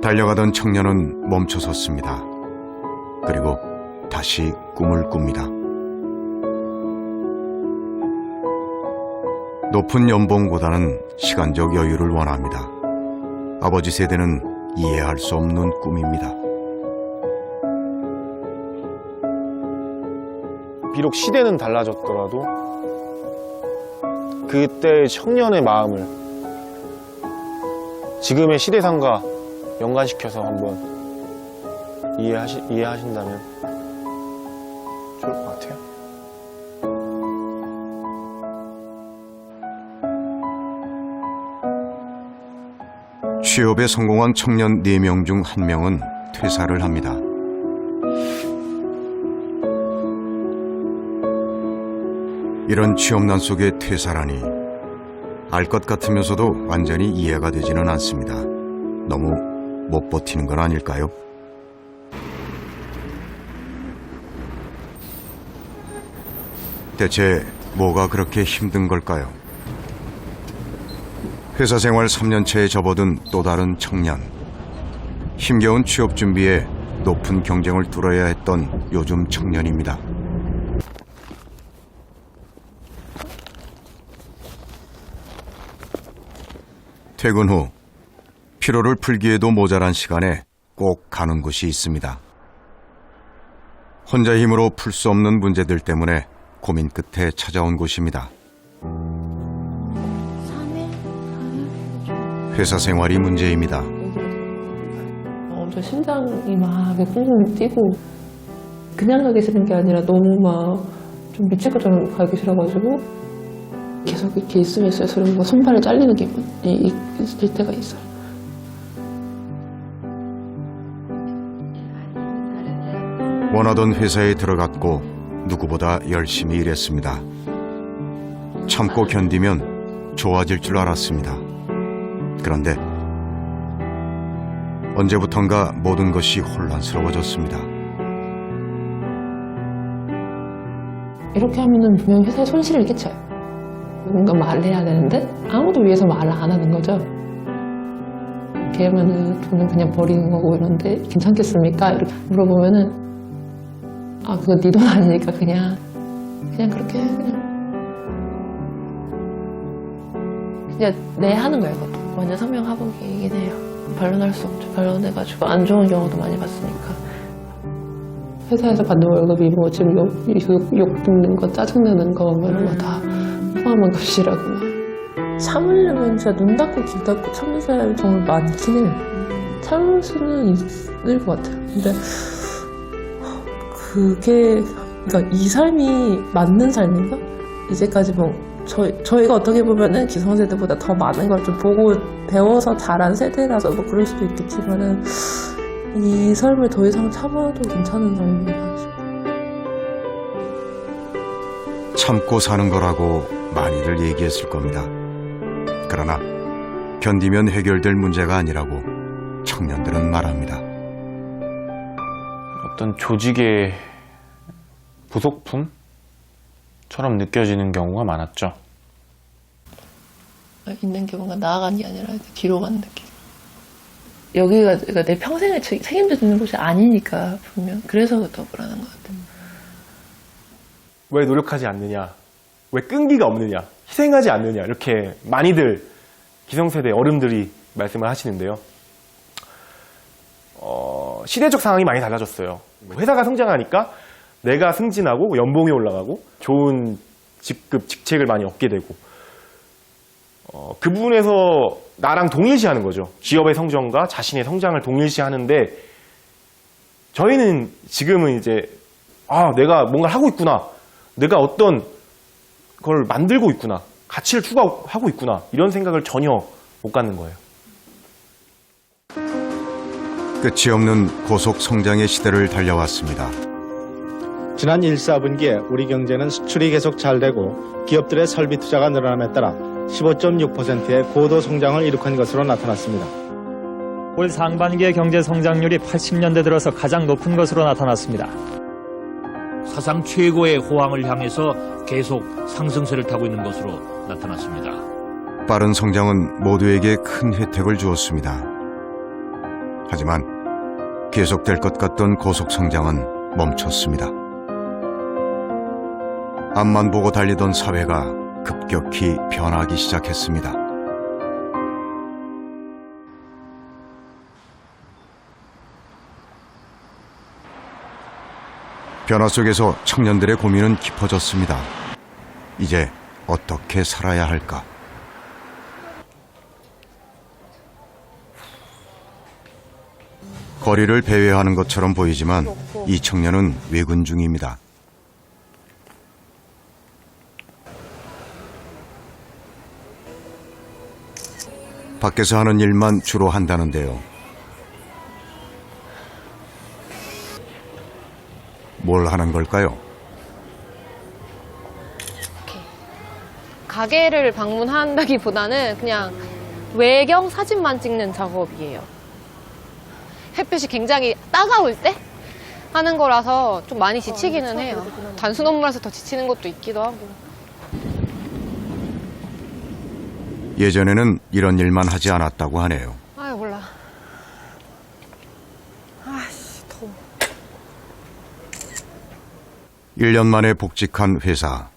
달려가던 청년은 멈춰섰습니다. 그리고 다시 꿈을 꿉니다. 높은 연봉보다는 시간적 여유를 원합니다. 아버지 세대는 이해할 수 없는 꿈입니다. 비록 시대는 달라졌더라도 그때 청년의 마음을 지금의 시대상과 연관시켜서 한번 이해하신다면 좋을 것 같아요. 취업에 성공한 청년 4명 중 1명은 퇴사를 합니다. 이런 취업난 속의 퇴사라니 알 것 같으면서도 완전히 이해가 되지는 않습니다. 너무 못 버티는 건 아닐까요? 대체 뭐가 그렇게 힘든 걸까요? 회사 생활 3년차에 접어든 또 다른 청년. 힘겨운 취업 준비에 높은 경쟁을 뚫어야 했던 요즘 청년입니다. 퇴근 후 피로를 풀기에도 모자란 시간에 꼭 가는 곳이 있습니다. 혼자 힘으로 풀 수 없는 문제들 때문에 고민 끝에 찾아온 곳입니다. 회사 생활이 문제입니다. 저 심장이 막 쿵쿵 뛰고 그냥 가기 싫은 게 아니라 너무 막 좀 미칠 것처럼 가기 싫어가지고 계속 이렇게 있으면 있을수록 뭐 손발이 잘리는 기분이 있을 때가 있어요. 원하던 회사에 들어갔고 누구보다 열심히 일했습니다. 참고 견디면 좋아질 줄 알았습니다. 그런데 언제부턴가 모든 것이 혼란스러워졌습니다. 이렇게 하면은 분명히 회사에 손실을 끼쳐요. 뭔가 말을 해야 되는데 아무도 위해서 말을 안 하는 거죠. 이렇게 하면은 돈은 그냥 버리는 거고 이런데 괜찮겠습니까? 이렇게 물어보면은 아 그거 네 돈 아니니까 그냥 그렇게 그냥 내 하는 거예요. 그것도 완전 성명하복이긴 해요. 반론할 수 없죠. 반론해가지고 안 좋은 경우도 많이 봤으니까. 회사에서 받는 월급이 뭐 지금 욕 듣는 거, 짜증내는 거 뭐 이런 거 다 포함한 것이라고. 참으려면 진짜 눈 닫고 귀 닫고 참는 사람이 정말 많긴 해요. 참을 수는 있을 것 같아요. 근데 그게 그러니까 이 삶이 맞는 삶인가? 이제까지 뭐 저희가 어떻게 보면은 기성세대보다 더 많은 걸 좀 보고 배워서 자란 세대라서 뭐 그럴 수도 있겠지만은 이 삶을 더 이상 참아도 괜찮은 삶인가 싶어요. 참고 사는 거라고 많이들 얘기했을 겁니다. 그러나 견디면 해결될 문제가 아니라고 청년들은 말합니다. 어떤 조직의 부속품처럼 느껴지는 경우가 많았죠. 있는 게 뭔가 나아가는 게 아니라 뒤로 가는 느낌. 여기가 그러니까 내 평생을 책임져주는 곳이 아니니까 분명 그래서 더 불안한 것 같아요. 왜 노력하지 않느냐, 왜 끈기가 없느냐, 희생하지 않느냐 이렇게 많이들 기성세대 어른들이 말씀을 하시는데요. 시대적 상황이 많이 달라졌어요. 회사가 성장하니까 내가 승진하고 연봉이 올라가고 좋은 직급, 직책을 많이 얻게 되고 그 부분에서 나랑 동일시하는 거죠. 기업의 성장과 자신의 성장을 동일시하는데 저희는 지금은 이제 내가 뭔가를 하고 있구나. 내가 어떤 걸 만들고 있구나. 가치를 추구하고 있구나. 이런 생각을 전혀 못 갖는 거예요. 끝이 없는 고속 성장의 시대를 달려왔습니다. 지난 1, 4분기에 우리 경제는 수출이 계속 잘 되고 기업들의 설비 투자가 늘어남에 따라 15.6%의 고도 성장을 이룩한 것으로 나타났습니다. 올 상반기의 경제 성장률이 80년대 들어서 가장 높은 것으로 나타났습니다. 사상 최고의 호황을 향해서 계속 상승세를 타고 있는 것으로 나타났습니다. 빠른 성장은 모두에게 큰 혜택을 주었습니다. 하지만 계속될 것 같던 고속 성장은 멈췄습니다. 앞만 보고 달리던 사회가 급격히 변하기 시작했습니다. 변화 속에서 청년들의 고민은 깊어졌습니다. 이제 어떻게 살아야 할까? 거리를 배회하는 것처럼 보이지만 이 청년은 외근 중입니다. 밖에서 하는 일만 주로 한다는데요. 뭘 하는 걸까요? 가게를 방문한다기보다는 그냥 외경 사진만 찍는 작업이에요. 햇볕이 굉장히 따가울 때 하는 거라서 좀 많이 지치기는 해요. 단순 업무라서 더 지치는 것도 있기도 하고. 예전에는 이런 일만 하지 않았다고 하네요. 아유, 몰라. 아씨, 더워. 1년 만에 복직한 회사.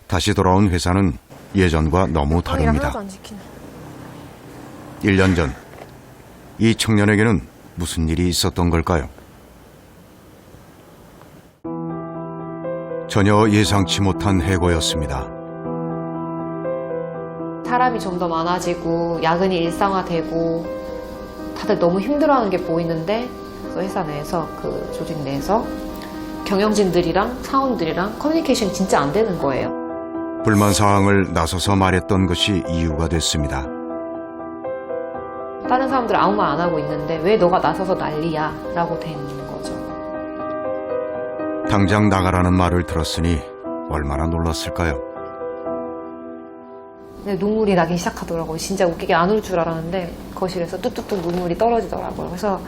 다시 돌아온 회사는 예전과 너무 다릅니다. 하나도 안 지키네. 1년 전, 이 청년에게는 무슨 일이 있었던 걸까요? 전혀 예상치 못한 해고였습니다. 사람이 좀 더 많아지고 야근이 일상화되고 다들 너무 힘들어하는 게 보이는데 그 회사 내에서 그 조직 내에서 경영진들이랑 사원들이랑 커뮤니케이션이 진짜 안 되는 거예요. 불만 사항을 나서서 말했던 것이 이유가 됐습니다. 다른 사람들 아무 말 안 하고 있는데 왜 너가 나서서 난리야? 라고 된 거죠. 당장 나가라는 말을 들었으니 얼마나 놀랐을까요? 근데 눈물이 나기 시작하더라고요. 진짜 웃기게 안 울 줄 알았는데 거실에서 뚝뚝뚝 눈물이 떨어지더라고요. 그래서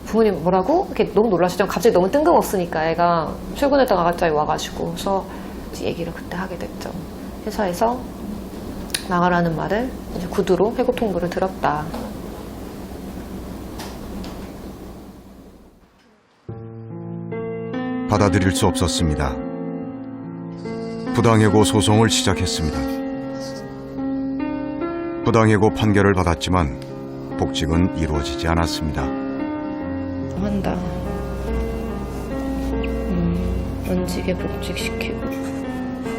부모님 뭐라고? 이렇게 너무 놀라시죠. 갑자기 너무 뜬금없으니까 애가 출근했다가 갑자기 와가지고 그래서 얘기를 그때 하게 됐죠. 회사에서 나가라는 말을 이제 구두로 해고 통보를 들었다. 받아들일 수 없었습니다. 부당해고 소송을 시작했습니다. 부당해고 판결을 받았지만 복직은 이루어지지 않았습니다. 한다. 원직에 복직시키고.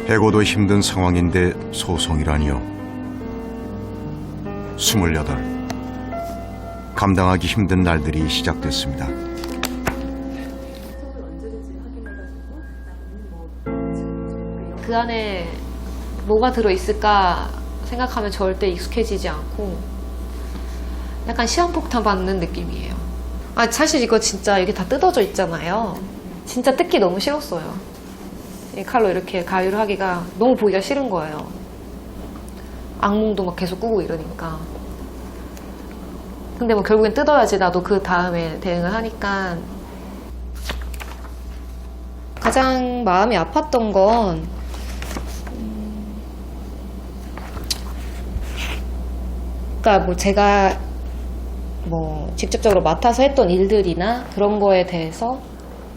해고도 힘든 상황인데 소송이라니요. 28. 감당하기 힘든 날들이 시작됐습니다. 그 안에 뭐가 들어있을까 생각하면 절대 익숙해지지 않고 약간 시한폭탄 받는 느낌이에요. 아, 사실 이거 진짜 이게 다 뜯어져 있잖아요. 진짜 뜯기 너무 싫었어요. 이 칼로 이렇게 가위로 하기가 너무 보기가 싫은 거예요. 악몽도 막 계속 꾸고 이러니까. 근데 뭐 결국엔 뜯어야지 나도 그 다음에 대응을 하니까. 가장 마음이 아팠던 건 그러니까 뭐 제가 뭐 직접적으로 맡아서 했던 일들이나 그런 거에 대해서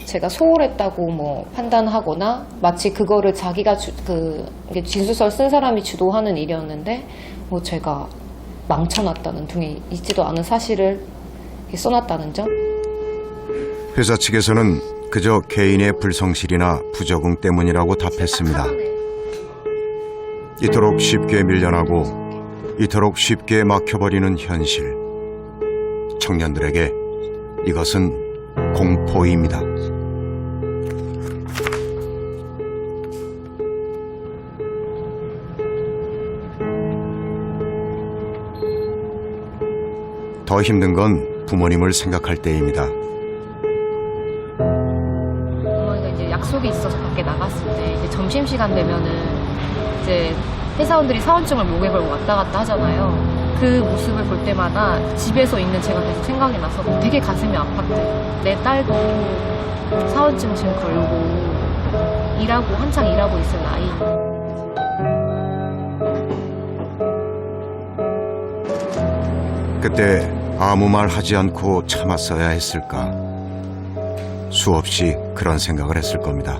제가 소홀했다고 뭐 판단하거나 마치 그거를 자기가 이게 진술서를 쓴 사람이 주도하는 일이었는데 뭐 제가 망쳐놨다는 등에 있지도 않은 사실을 이렇게 써놨다는 점. 회사 측에서는 그저 개인의 불성실이나 부적응 때문이라고 답했습니다. 이토록 쉽게 밀려나고 이토록 쉽게 막혀버리는 현실. 청년들에게 이것은 공포입니다. 더 힘든 건 부모님을 생각할 때입니다. 어머니가 이제 약속이 있어서 밖에 나갔을 때 이제 점심시간 되면은 이제 회사원들이 사원증을 목에 걸고 왔다 갔다 하잖아요. 그 모습을 볼 때마다 집에서 있는 제가 계속 생각이 나서 되게 가슴이 아팠대요. 내 딸도 사원증 지금 걸고 한창 일하고 있을 나이. 그때 아무 말 하지 않고 참았어야 했을까? 수없이 그런 생각을 했을 겁니다.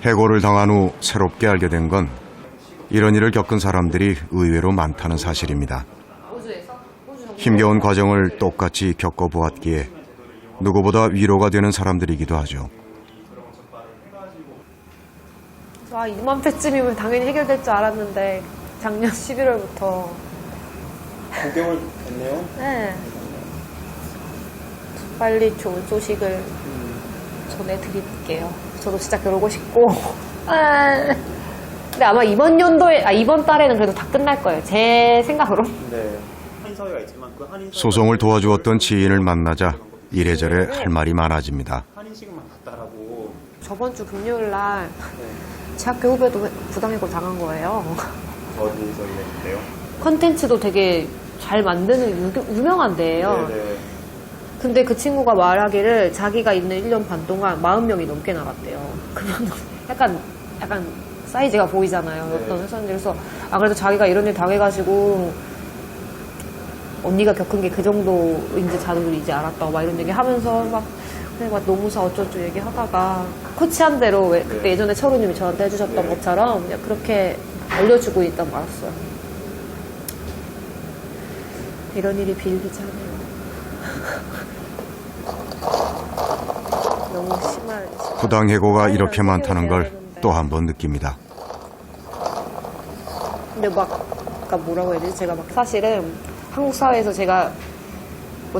해고를 당한 후 새롭게 알게 된 건 이런 일을 겪은 사람들이 의외로 많다는 사실입니다. 힘겨운 과정을 똑같이 겪어보았기에 누구보다 위로가 되는 사람들이기도 하죠. 이맘때쯤이면 당연히 해결될 줄 알았는데 작년 11월부터 5개월 됐네요. 네. 빨리 좋은 소식을 전해드릴게요. 저도 진짜 그러고 싶고. 근데 아마 이번 달에는 그래도 다 끝날 거예요. 제 생각으로. 네. 소송을 도와주었던 지인을 만나자 이래저래 할 말이 많아집니다. 저번 주 금요일 날 제 학교 후배도 부당해고 당한 거예요. 어디서 일했는데요? 컨텐츠도 되게 잘 만드는 유명한 데예요. 네네. 근데 그 친구가 말하기를 자기가 있는 1년 반 동안 40명이 넘게 나갔대요. 그러면 약간 사이즈가 보이잖아요. 어떤 회사인들. 그래서 그래도 자기가 이런 일 당해가지고 언니가 겪은 게 그 정도인지 자도 이제 알았다고 막 이런 얘기 하면서 막 노무사 어쩌고 얘기하다가 코치한 대로 그때 예전에 철우님이 저한테 해주셨던 것처럼 그냥 그렇게 알려주고 있단 말았어요. 이런 일이 비일비재하네요. 너무 심한. 부당해고가 이렇게 많다는 걸 또 한 번 느낍니다. 근데 그러니까 뭐라고 해야 되지? 제가 사실은 한국 사회에서 제가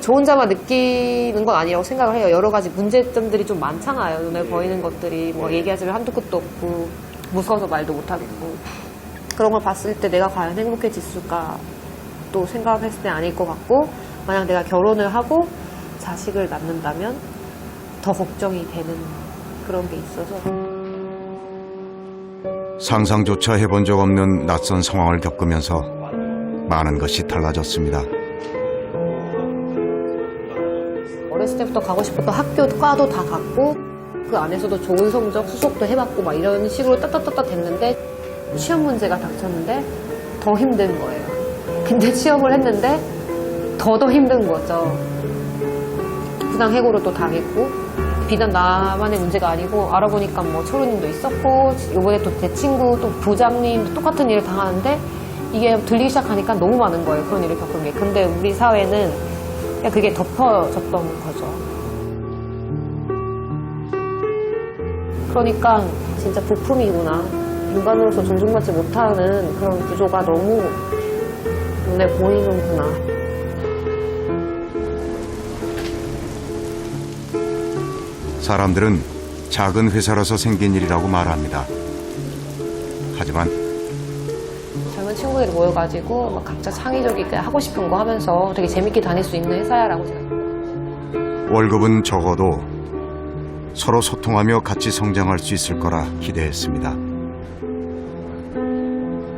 저 혼자만 느끼는 건 아니라고 생각을 해요. 여러 가지 문제점들이 좀 많잖아요. 눈에 보이는 것들이 얘기하자면 한두 끝도 없고 무서워서 말도 못하겠고 그런 걸 봤을 때 내가 과연 행복해졌을까 또 생각했을 때 아닐 것 같고 만약 내가 결혼을 하고 자식을 낳는다면 더 걱정이 되는 그런 게 있어서 상상조차 해본 적 없는 낯선 상황을 겪으면서 많은 것이 달라졌습니다. 어렸을 때부터 가고 싶었던 학교, 과도 다 갔고 그 안에서도 좋은 성적, 수속도 해봤고 막 이런 식으로 따따따따 됐는데 시험 문제가 닥쳤는데 더 힘든 거예요. 근데 시험을 했는데 더 힘든 거죠. 부당해고를 또 당했고 비단 나만의 문제가 아니고 알아보니까 철우님도 있었고 이번에 또 제 친구 또 부장님도 똑같은 일을 당하는데 이게 들리기 시작하니까 너무 많은 거예요. 그런 일을 겪은 게. 근데 우리 사회는 그냥 그게 덮어졌던 거죠. 그러니까 진짜 부품이구나. 인간으로서 존중받지 못하는 그런 구조가 너무 눈에 보이는구나. 사람들은 작은 회사라서 생긴 일이라고 말합니다. 하지만 젊은 친구들이 모여가지고 각자 창의적이게 하고 싶은 거 하면서 되게 재밌게 다닐 수 있는 회사야라고 생각해요. 월급은 적어도 서로 소통하며 같이 성장할 수 있을 거라 기대했습니다.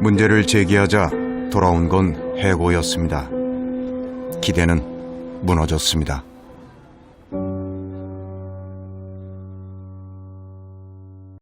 문제를 제기하자 돌아온 건 해고였습니다. 기대는 무너졌습니다.